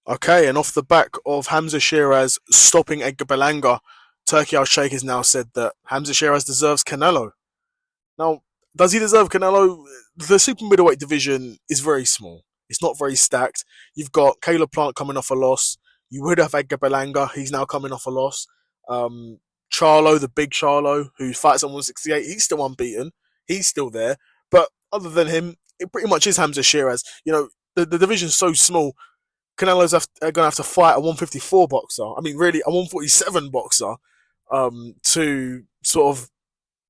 Okay, and off the back of Hamza Shiraz stopping Edgar Berlanga, Turkey Al Sheikh has now said that Hamza Shiraz deserves Canelo. Now, does he deserve Canelo? The super middleweight division is very small. It's not very stacked. You've got Caleb Plant coming off a loss. You would have Edgar Berlanga. He's now coming off a loss. Charlo, the big Charlo, who fights at 168, he's still unbeaten. He's still there. But other than him, it pretty much is Hamza Shiraz. The division's so small. Canelo's going to have to fight a 154 boxer. I mean, really, a 147 boxer to sort of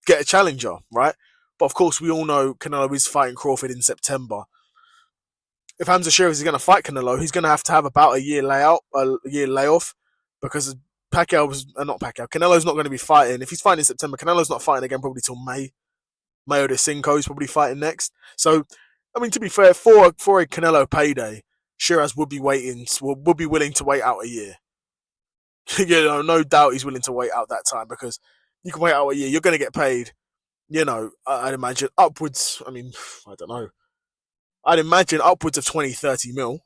get a challenger, right? But of course, we all know Canelo is fighting Crawford in September. If Hamza Shiraz is going to fight Canelo, he's going to have about a year layoff, because Pacquiao was not Pacquiao. Canelo's not going to be fighting. If he's fighting in September, Canelo's not fighting again probably till May. Mayo de Cinco is probably fighting next. So, I mean, to be fair, for a Canelo payday, Shiraz would be willing to wait out a year. No doubt he's willing to wait out that time, because you can wait out a year. You're going to get paid. I'd imagine upwards. I mean, I don't know. I'd imagine upwards of 20, 30 mil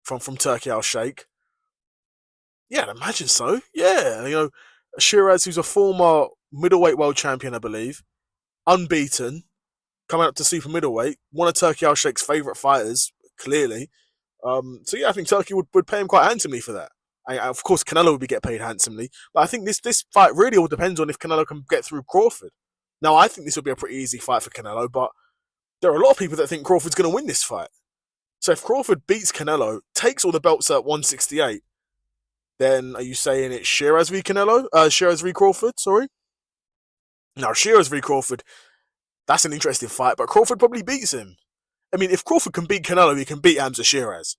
from Turkey Al Sheikh. Yeah, I'd imagine so. Yeah, Shiraz, who's a former middleweight world champion, I believe, unbeaten, coming up to super middleweight, one of Turkey Al Sheikh's favourite fighters, clearly. So yeah, I think Turkey would pay him quite handsomely for that. Of course, Canelo would get paid handsomely, but I think this fight really all depends on if Canelo can get through Crawford. Now, I think this will be a pretty easy fight for Canelo, but there are a lot of people that think Crawford's going to win this fight. So if Crawford beats Canelo, takes all the belts at 168, then are you saying it's Shiraz v Canelo? Shiraz v Crawford, sorry? Now, Shiraz v Crawford, that's an interesting fight, but Crawford probably beats him. I mean, if Crawford can beat Canelo, he can beat Hamza Shiraz.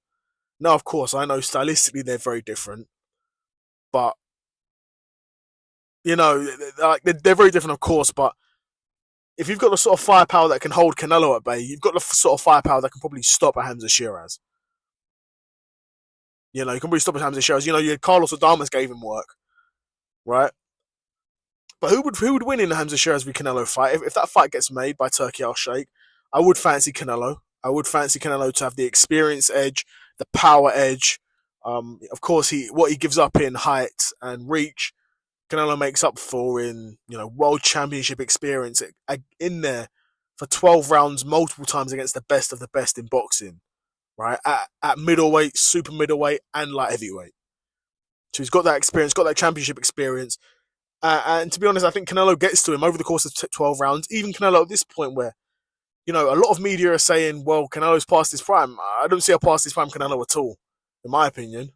Now, of course, I know stylistically they're very different, but, they're very different, of course, but if you've got the sort of firepower that can hold Canelo at bay, you've got the sort of firepower that can probably stop a Hamza Shiraz. You can probably stop a Hamza Shiraz. Carlos Adames gave him work, right? But who would win in the Hamza Shiraz v Canelo fight? If that fight gets made by Turkey Al Sheikh, I would fancy Canelo. I would fancy Canelo to have the experience edge, the power edge. Of course, what he gives up in height and reach, Canelo makes up for in world championship experience in there for 12 rounds multiple times against the best of the best in boxing, right? At middleweight, super middleweight, and light heavyweight. So he's got that experience, got that championship experience. And to be honest, I think Canelo gets to him over the course of 12 rounds. Even Canelo at this point where, a lot of media are saying, well, Canelo's past his prime. I don't see a past his prime Canelo at all, in my opinion.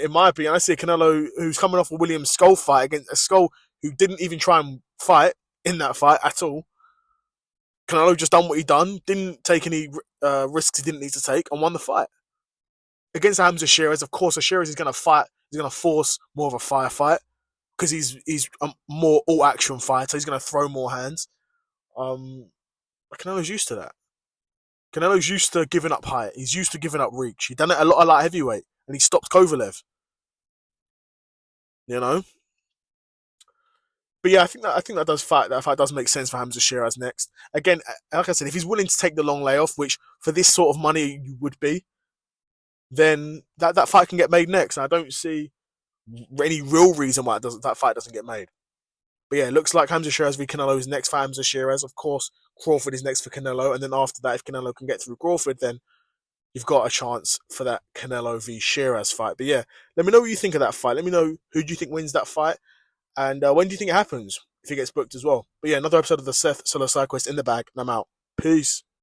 In my opinion, I see a Canelo who's coming off a William Skull fight against a Skull who didn't even try and fight in that fight at all. Canelo just done what he done, didn't take any risks he didn't need to take, and won the fight. Against Hamza Shiraz, of course, Shiraz is going to fight. He's going to force more of a firefight because he's a more all-action fighter. He's going to throw more hands. But Canelo's used to that. Canelo's used to giving up height. He's used to giving up reach. He's done it a lot of light heavyweight, and he stopped Kovalev. But yeah, I think that fight does make sense for Hamza Shiraz next. Again, like I said, if he's willing to take the long layoff, which for this sort of money you would be, then that fight can get made next. And I don't see any real reason why that fight doesn't get made. But yeah, it looks like Hamza Shiraz v Canelo is next for Hamza Shiraz. Of course, Crawford is next for Canelo, and then after that, if Canelo can get through Crawford, then you've got a chance for that Canelo v Shiraz fight. But yeah, let me know what you think of that fight. Let me know who do you think wins that fight, and when do you think it happens, if it gets booked as well. But yeah, another episode of the Seth Solo Side Quest in the bag, and I'm out. Peace.